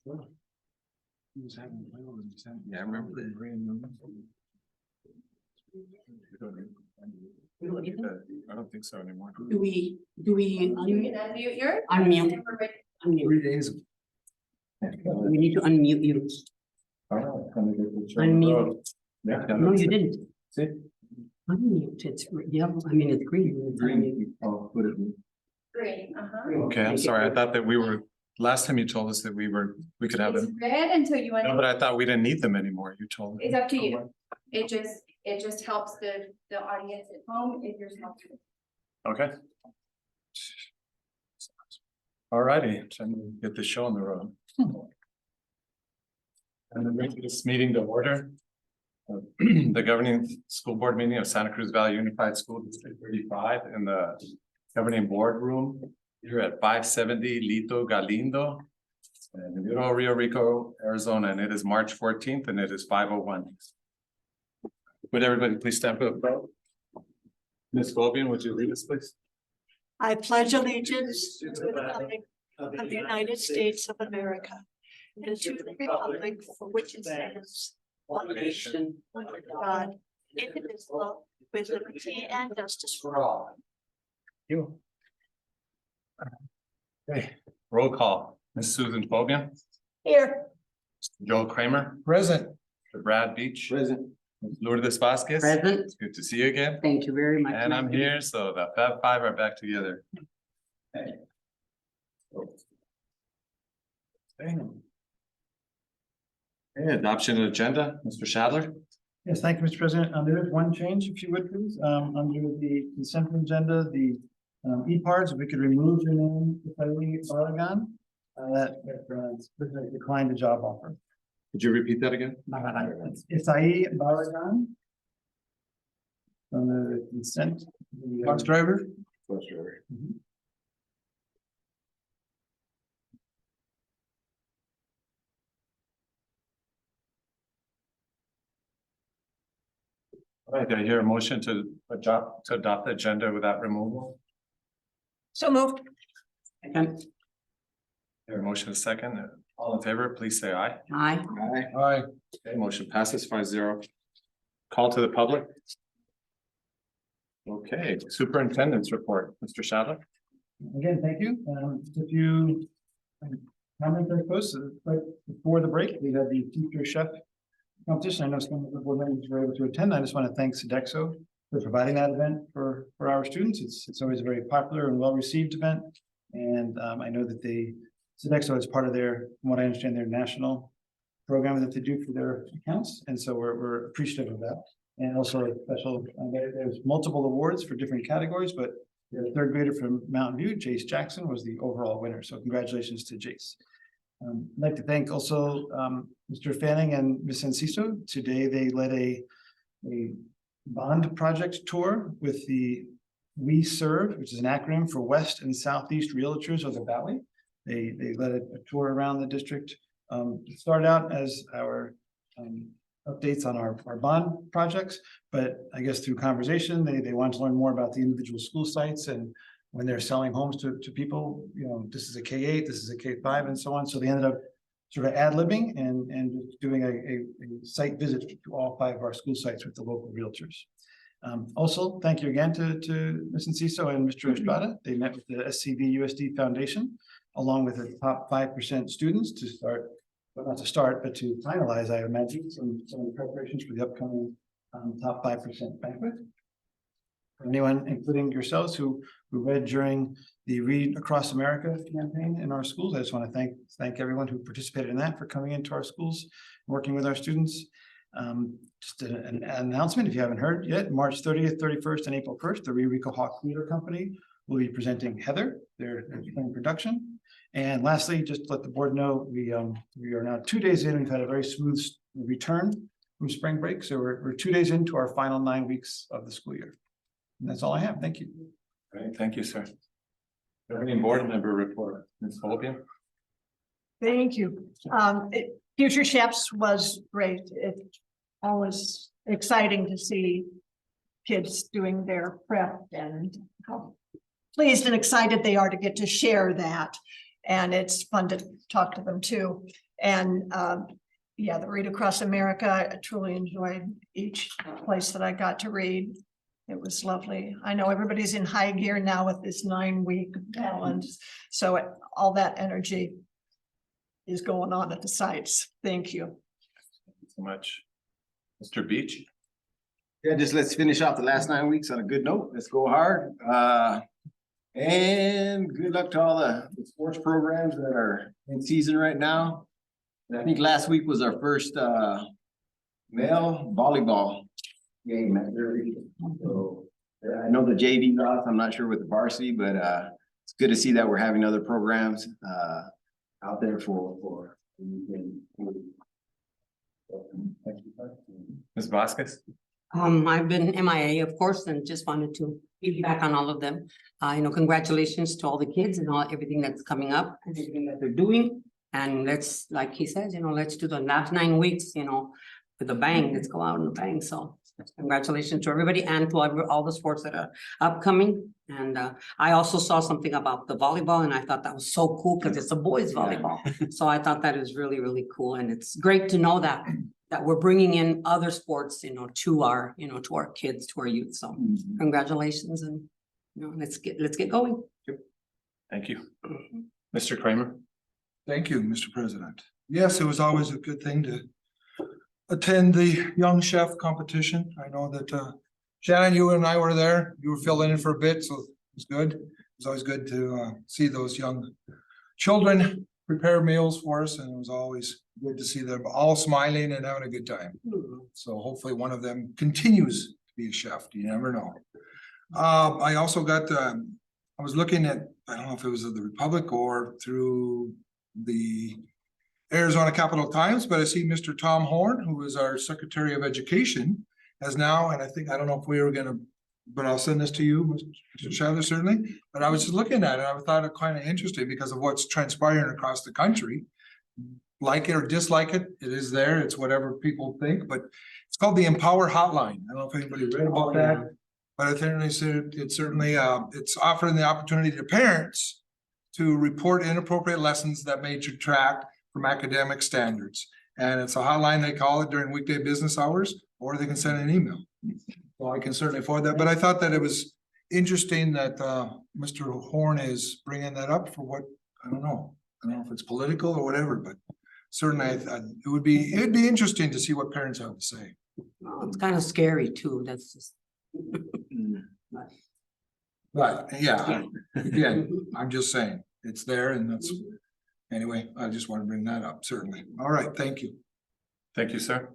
Yeah, I remember that. I don't think so anymore. Do we You can unmute yours. unmute? Unmute. 3 days. We need to unmute you. Unmute. Yeah. No, you didn't. See? Unmute, it's, yeah, I mean, it's green. Green. Oh, put it in. Green, Okay, I'm sorry. I thought that we were, last time you told us that we could have It's them. red until you No, want, but I thought we didn't need them anymore. You told me. it's up to you. It just helps the audience at home if you're smoking. Okay. All righty, get the show on the road. And then bring this meeting to order. The governing school board meeting of Santa Cruz Valley Unified School District 35 in the governing board room here at 570 Lito Galindo in Rio Rico, Arizona, and it is March 14th and it is 5:01. Would everybody please stand for the vote? Ms. Gobian, would you lead us, please? I pledge allegiance to the flag of the United States of America and to the republic for which it stands, one nation, under God, indivisible, with liberty and justice for all. You. Okay, roll call. Ms. Susan Fobian, Here. Joel Kramer. Present. Brad Beach. Present. Lourdes Vasquez. Present, It's good to see you again. thank you very much. And I'm here, so the Fab Five are back together. Okay. Okay, adoption of agenda, Mr. Shadler. Yes, thank you, Mr. President. There is one change, if you would, please, under the consent agenda, the E-Parts, if we could remove your name, Ifeanyi Balagan. That declined the job offer. Could you repeat that again? Ifeanyi Balagan. On the consent. Bus driver? Bus driver. All right, do I hear a motion to adopt the agenda without removal? So moved. Second. Hear a motion a second. All in favor, please say aye. Aye. Aye. Okay, motion passes 5-0. Call to the public. Okay, superintendent's report, Mr. Shadler. Again, thank you. Just a few comments I posted, right before the break, we had the teacher chef competition. I know some of the board members were able to attend. I just want to thank Sodexo for providing that event for our students. It's always a very popular and well-received event. And I know that Sodexo is part of their, from what I understand, their national program that they do for their accounts. And so we're appreciative of that. And also a special, there's multiple awards for different categories, but the third grader from Mountain View, Jace Jackson, was the overall winner. So congratulations to Jace. I'd like to thank also Mr. Fanning and Ms. Enciso. Today they led a bond project tour with the We Serve, which is an acronym for West and Southeast Realtors of the Valley. They led a tour around the district. It started out as our updates on our bond projects, but I guess through conversation, they want to learn more about the individual school sites and when they're selling homes to people, you know, this is a K-8, this is a K-5 and so on. So they ended up sort of ad-libbing and doing a site visit to all 5 of our school sites with the local realtors. Also, thank you again to Ms. Enciso and Mr. Estrada. They met with the SCV USD Foundation along with the top 5% students to start, well, not to start, but to finalize, I imagine, some of the preparations for the upcoming top 5% banquet. For anyone, including yourselves, who read during the Read Across America campaign in our schools, I just want to thank everyone who participated in that for coming into our schools, working with our students. Just an announcement, if you haven't heard yet, March 30th, 31st, and April 1st, the Rico Hawk Theater Company will be presenting Heather, their playing production. And lastly, just to let the board know, we are now 2 days in. We've had a very smooth return from spring break. So we're 2 days into our final 9 weeks of the school year. And that's all I have. Thank you. Great, thank you, sir. Governing board member report, Ms. Hobian. Thank you. Future Chefs was great. It's always exciting to see kids doing their prep and how pleased and excited they are to get to share that. And it's fun to talk to them too. And yeah, the Read Across America, I truly enjoyed each place that I got to read. It was lovely. I know everybody's in high gear now with this 9-week balance, so all that energy is going on at the sites. Thank you. Thank you so much. Mr. Beach? Yeah, just let's finish off the last 9 weeks on a good note. Let's go hard. And good luck to all the sports programs that are in season right now. And I think last week was our first male volleyball game at Derby. So I know the JV lost. I'm not sure with the varsity, but it's good to see that we're having other programs out there for. Ms. Vasquez? I've been MIA, of course, and just wanted to piggyback on all of them. Congratulations to all the kids and everything that's coming up and everything that they're doing. And let's, like he says, let's do the last 9 weeks, with a bang. Let's go out in a bang. So congratulations to everybody and to all the sports that are upcoming. And I also saw something about the volleyball and I thought that was so cool because it's a boys volleyball. So I thought that is really, really cool. And it's great to know that we're bringing in other sports, to our, to our kids, to our youth. So congratulations and, let's get going. Thank you. Mr. Kramer? Thank you, Mr. President. Yes, it was always a good thing to attend the Young Chef competition. I know that Shannon, you and I were there. You were filling in for a bit, so it was good. It was always good to see those young children prepare meals for us, and it was always good to see them all smiling and having a good time. So hopefully one of them continues to be a chef. You never know. I also got I was looking at, I don't know if it was of the Republic or through the Arizona Capital Times, but I see Mr. Tom Horn, who is our Secretary of Education, has now, and I don't know if we were gonna, but I'll send this to you, Mr. Chandler, certainly. But I was just looking at it, I thought it kind of interesting because of what's transpiring across the country. Like it or dislike it, it is there, it's whatever people think, but it's called the Empower Hotline. I don't know if anybody read about that. But I think it's certainly it's offering the opportunity to parents to report inappropriate lessons that may detract from academic standards. And it's a hotline, they call it during weekday business hours, or they can send an email. Well, I can certainly forward that, but I thought that it was interesting that Mr. Horn is bringing that up for what, I don't know if it's political or whatever, but certainly it would be interesting to see what parents have to say. It's kind of scary too. That's just. But yeah, again, I'm just saying, it's there and that's, anyway, I just want to bring that up, certainly. All right, thank you. Thank you, sir.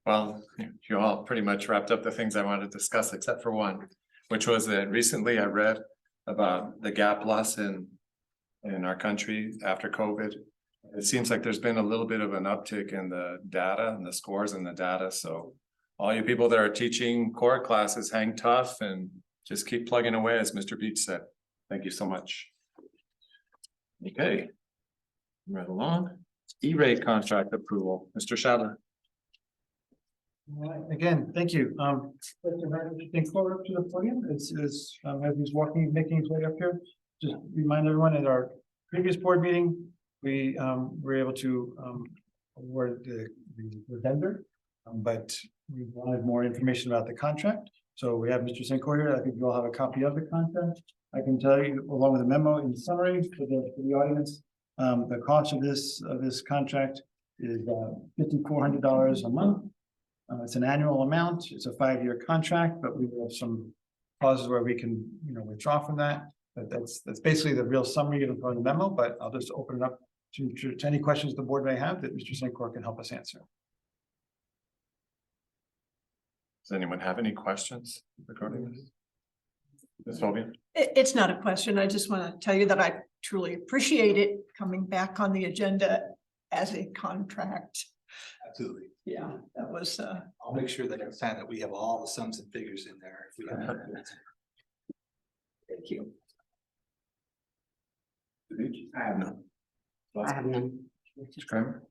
Well, you all pretty much wrapped up the things I wanted to discuss, except for one, which was that recently I read about the gap loss in our country after COVID. It seems like there's been a little bit of an uptick in the data and the scores in the data. So all you people that are teaching core classes, hang tough and just keep plugging away, as Mr. Beach said. Thank you so much. Okay. Right along. E-rate contract approval, Mr. Shadler. All right, again, thank you. Think forward up to the podium as he's walking, making his way up here. Just remind everyone at our previous board meeting, we were able to award the vendor, but we wanted more information about the contract. So we have Mr. Sinclair here. I think you all have a copy of the contract. I can tell you along with a memo in summary for the audience. The cost of this contract is $5,400 a month. It's an annual amount. It's a 5-year contract, but we have some clauses where we can, withdraw from that. But that's basically the real summary of the memo. But I'll just open it up to any questions the board may have that Mr. Sinclair can help us answer. Does anyone have any questions regarding this? Ms. Fobian? It's not a question. I just want to tell you that I truly appreciate it coming back on the agenda as a contract. Absolutely. Yeah, that was I'll make sure that next time that we have all the sums and figures in there. If we have thank you. I have none. I have none. Mr. Kramer?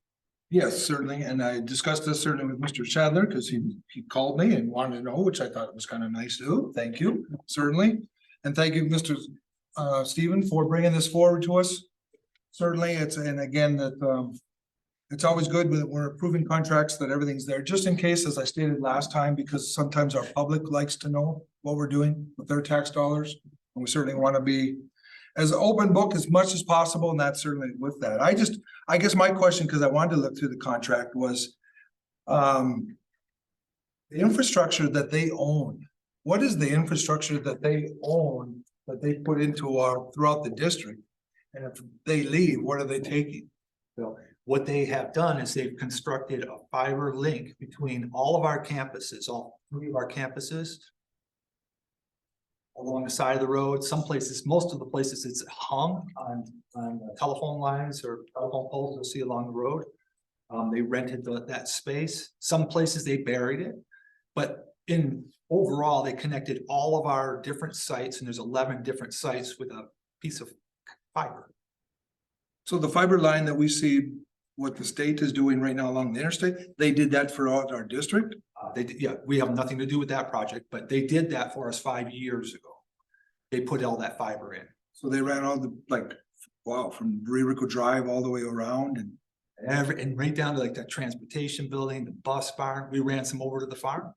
Yes, certainly, and I discussed this certainly with Mr. Shadler, because he called me and wanted to know, which I thought was kind of nice to do. Thank you, certainly. And thank you, Mr. Stephen, for bringing this forward to us. Certainly, and again, that It's always good when we're approving contracts that everything's there, just in case, as I stated last time, because sometimes our public likes to know what we're doing with their tax dollars. And we certainly want to be as open book as much as possible, and that's certainly with that. I guess my question, because I wanted to look through the contract, was the infrastructure that they own. What is the infrastructure that they own that they put into our throughout the district? And if they leave, what are they taking? So what they have done is they've constructed a fiber link between all of our campuses, all 3 of our campuses. Along the side of the road, some places, most of the places it's hung on telephone lines or telephone poles you'll see along the road. They rented that space. Some places they buried it, but overall, they connected all of our different sites, and there's 11 different sites with a piece of fiber. So the fiber line that we see, what the state is doing right now along the interstate, they did that for our district? We have nothing to do with that project, but they did that for us 5 years ago. They put all that fiber in. So they ran all the, like, wow, from Rico Drive all the way around and. And right down to like that transportation building, the bus barn, we ran some over to the farm.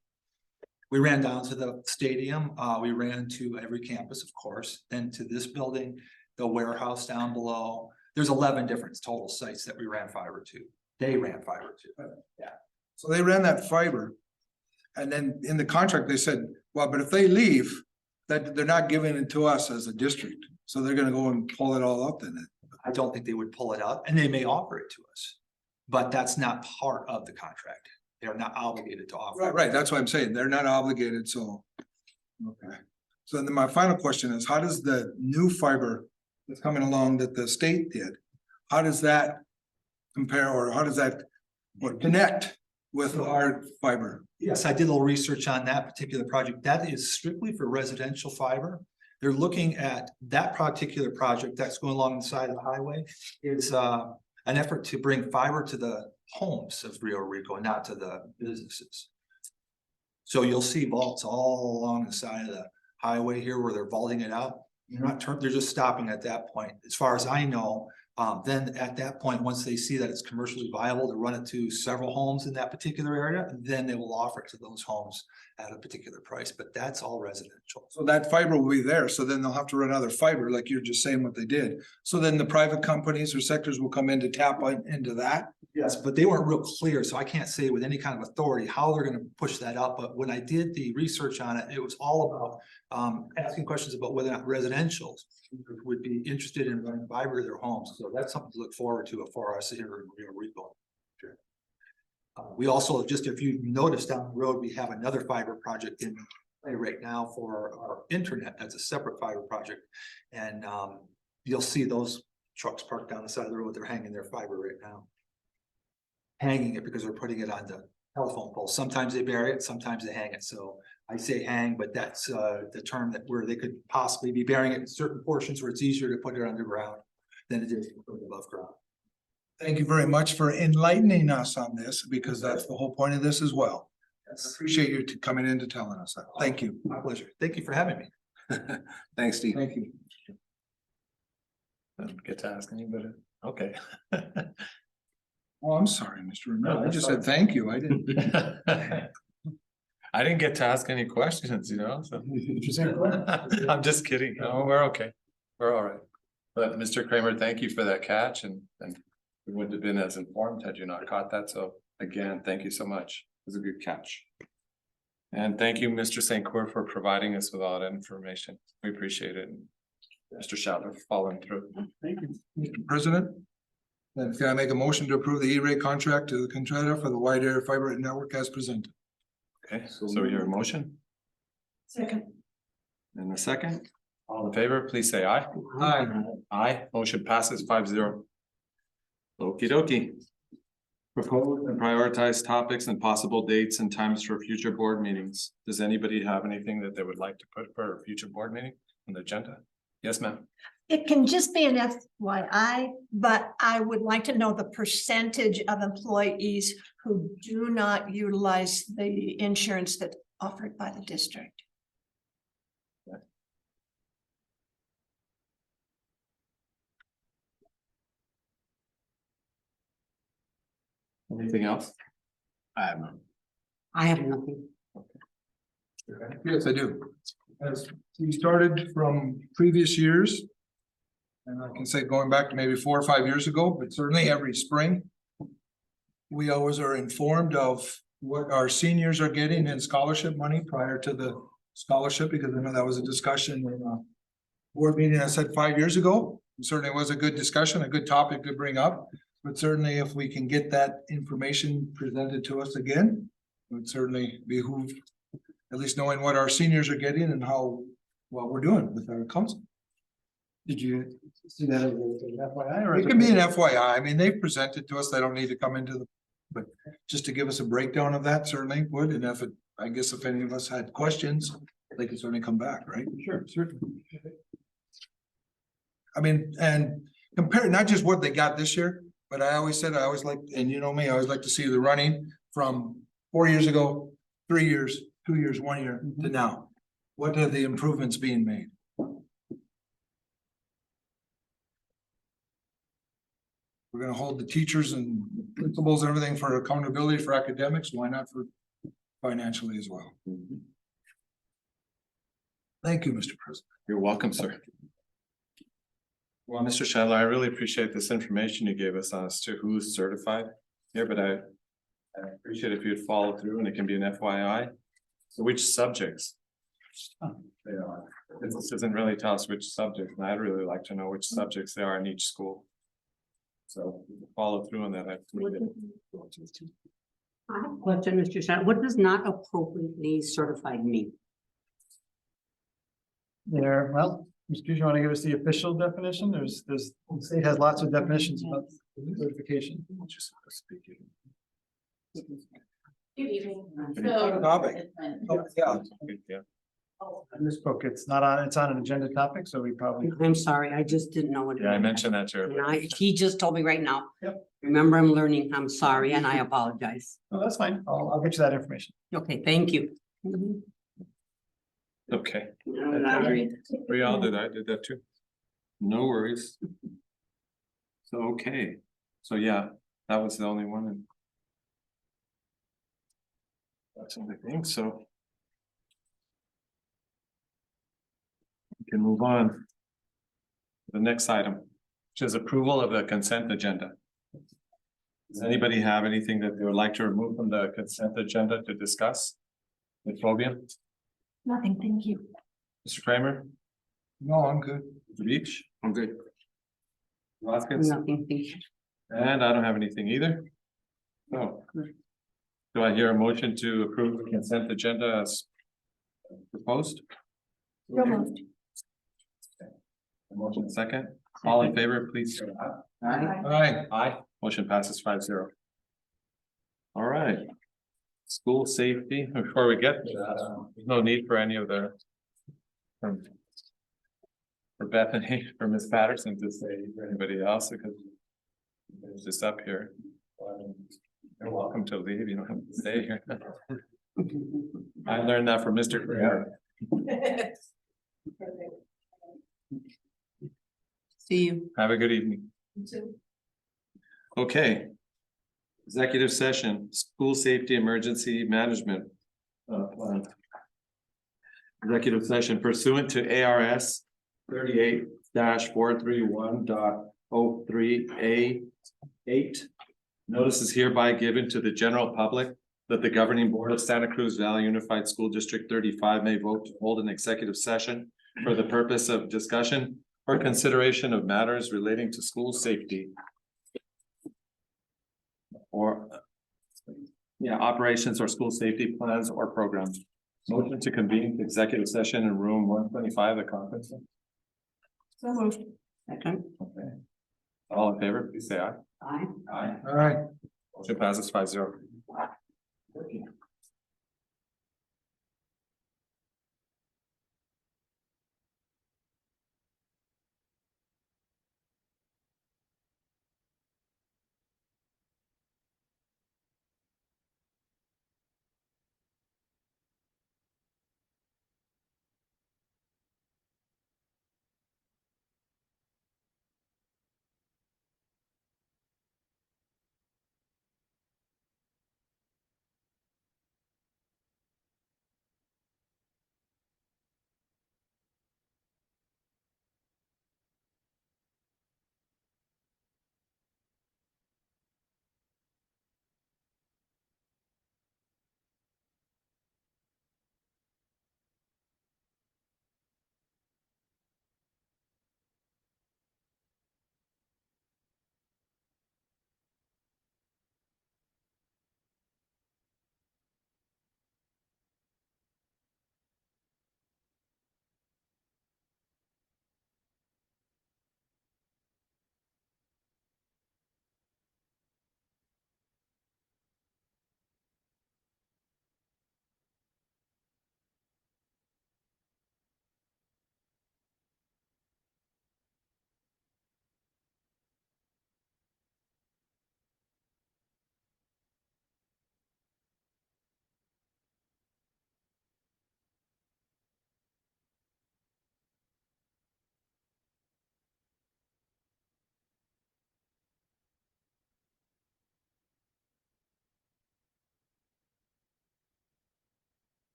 We ran down to the stadium, we ran to every campus, of course, then to this building, the warehouse down below. There's 11 different total sites that we ran fiber to. They ran fiber to. Yeah. So they ran that fiber. And then in the contract, they said, well, but if they leave, that they're not giving it to us as a district. So they're gonna go and pull it all up in it. I don't think they would pull it up, and they may offer it to us, but that's not part of the contract. They're not obligated to offer. Right, that's what I'm saying. They're not obligated, so. Okay. So then my final question is, how does the new fiber that's coming along that the state did, how does that compare, or how does that connect with our fiber? Yes, I did a little research on that particular project. That is strictly for residential fiber. They're looking at that particular project that's going along the side of the highway is an effort to bring fiber to the homes of Rio Rico, not to the businesses. So you'll see vaults all along the side of the highway here where they're vaulting it out. They're just stopping at that point. As far as I know, then at that point, once they see that it's commercially viable to run it to several homes in that particular area, then they will offer it to those homes at a particular price, but that's all residential. So that fiber will be there, so then they'll have to run other fiber, like you're just saying what they did. So then the private companies or sectors will come in to tap into that? Yes, but they weren't real clear, so I can't say with any kind of authority how they're gonna push that up, but when I did the research on it, it was all about asking questions about whether or not residentials would be interested in running fiber to their homes, so that's something to look forward to for us here in Rio Rico. We also, just if you noticed down the road, we have another fiber project in play right now for our internet. That's a separate fiber project. And you'll see those trucks parked down the side of the road. They're hanging their fiber right now. Hanging it because they're putting it on the telephone pole. Sometimes they bury it, sometimes they hang it. So I say hang, but that's the term that where they could possibly be burying it in certain portions where it's easier to put it underground than it is to put it above ground. Thank you very much for enlightening us on this, because that's the whole point of this as well. Yes. Appreciate you coming in to telling us that. Thank you. My pleasure. Thank you for having me. Thanks, Steve. Thank you. Don't get to ask anybody. Okay. Oh, I'm sorry, Mr. No, Romero. I that's just fine. said thank you. I didn't. I didn't get to ask any questions, so. Interesting. I'm just kidding. No, we're okay. We're all right. But Mr. Kramer, thank you for that catch, and we wouldn't have been as informed had you not caught that. So again, thank you so much. It was a good catch. And thank you, Mr. St. Cour, for providing us with all that information. We appreciate it. And Mr. Schaller for following through. Thank you, Mr. President. Then can I make a motion to approve the E-rate contract to the contractor for the wide area fiber network as presented? Okay, so your motion Second. and the second, all in favor, please say aye. Aye. Aye, motion passes 5-0. Okey dokey. Propose and prioritize topics and possible dates and times for future board meetings. Does anybody have anything that they would like to put for a future board meeting on the agenda? Yes, ma'am. It can just be an FYI, but I would like to know the percentage of employees who do not utilize the insurance that's offered by the district. Anything else? I have none. I have nothing. Yes, I do. As we started from previous years. And I can say going back to maybe 4 or 5 years ago, but certainly every spring. We always are informed of what our seniors are getting in scholarship money prior to the scholarship, because I know that was a discussion in a board meeting, I said 5 years ago. It certainly was a good discussion, a good topic to bring up. But certainly if we can get that information presented to us again, it would certainly behoove at least knowing what our seniors are getting and how well we're doing with our council. Did you see that as an FYI or? It can be an FYI. I mean, they've presented to us. They don't need to come into the, but just to give us a breakdown of that certainly would. And if it, I guess if any of us had questions, they could certainly come back, right? Sure, certainly. I mean, and compare not just what they got this year, but I always said, I always like, and you know me, I always like to see the running from 4 years ago, 3 years, 2 years, 1 year to now. What are the improvements being made? We're gonna hold the teachers and principals and everything for accountability for academics, why not for financially as well? Thank you, Mr. President. You're welcome, sir. Well, Mr. Shadler, I really appreciate this information you gave us as to who's certified here, but I appreciate if you'd follow through and it can be an FYI. So which subjects? They are. This doesn't really tell us which subjects, and I'd really like to know which subjects they are in each school. So follow through on that. I have a question, Mr. Shad. What does not appropriately certified mean? There, well, Mr. Cruz, you want to give us the official definition? There's, the state has lots of definitions about certification. Good evening. Topic. Oh, yeah. Yeah. I misspoke. It's not on, it's on an agenda topic, so we probably. I'm sorry, I just didn't know what. it Yeah, I meant. mentioned that to her. And he just told me right now. Yep. Remember, I'm learning. I'm sorry, and I apologize. No, that's fine. I'll get you that information. Okay, thank you. Okay, Sorry. we all did, I did that too. No worries. So, okay, so yeah, that was the only one. And that's the only thing, so. We can move on. to The next item, which is approval of the consent agenda. Does anybody have anything that they would like to remove from the consent agenda to discuss? With Fabian? Nothing, thank you. Mr. Kramer? No, I'm good. Mr. Beach? I'm good. Vasquez? Nothing, thank you. And I don't have anything either. So. Do I hear a motion to approve the consent agenda as proposed? So moved. A motion second. All in favor, please say aye. Aye. Aye. Motion passes 5-0. All right. School safety, before we get to that, there's no need for any of the. For Bethany, for Ms. Patterson to say for anybody else, because. It's just up here. You're welcome to leave, you don't have to stay here. I learned that from Mr. Kramer. See you. Have a good evening. Okay. Executive session, school safety emergency management. Plan. Executive session pursuant to ARS 38-431.03A8. Notice is hereby given to the general public that the governing board of Santa Cruz Valley Unified School District 35 may vote to hold an executive session for the purpose of discussion or consideration of matters relating to school safety. Or operations or school safety plans or programs. Motion to convene executive session in room 125, the conference room. So moved. Second. Okay. All in favor, please say aye. Aye. Aye. All right. Motion passes 5-0.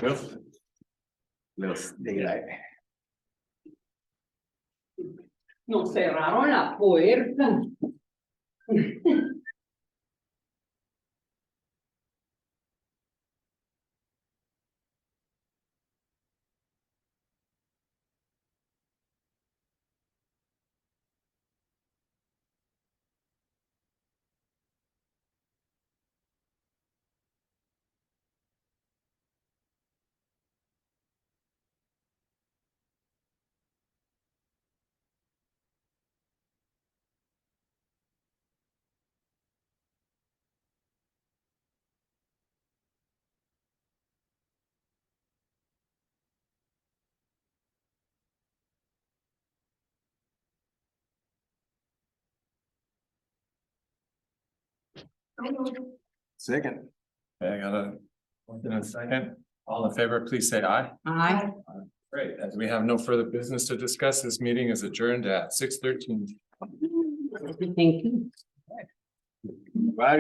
Little daylight. Nos cerraron la puerta. Second. Okay, I got a, in a second. All in favor, please say aye. Aye. Great. As we have no further business to discuss, this meeting is adjourned at 6:13. Thank you. Right.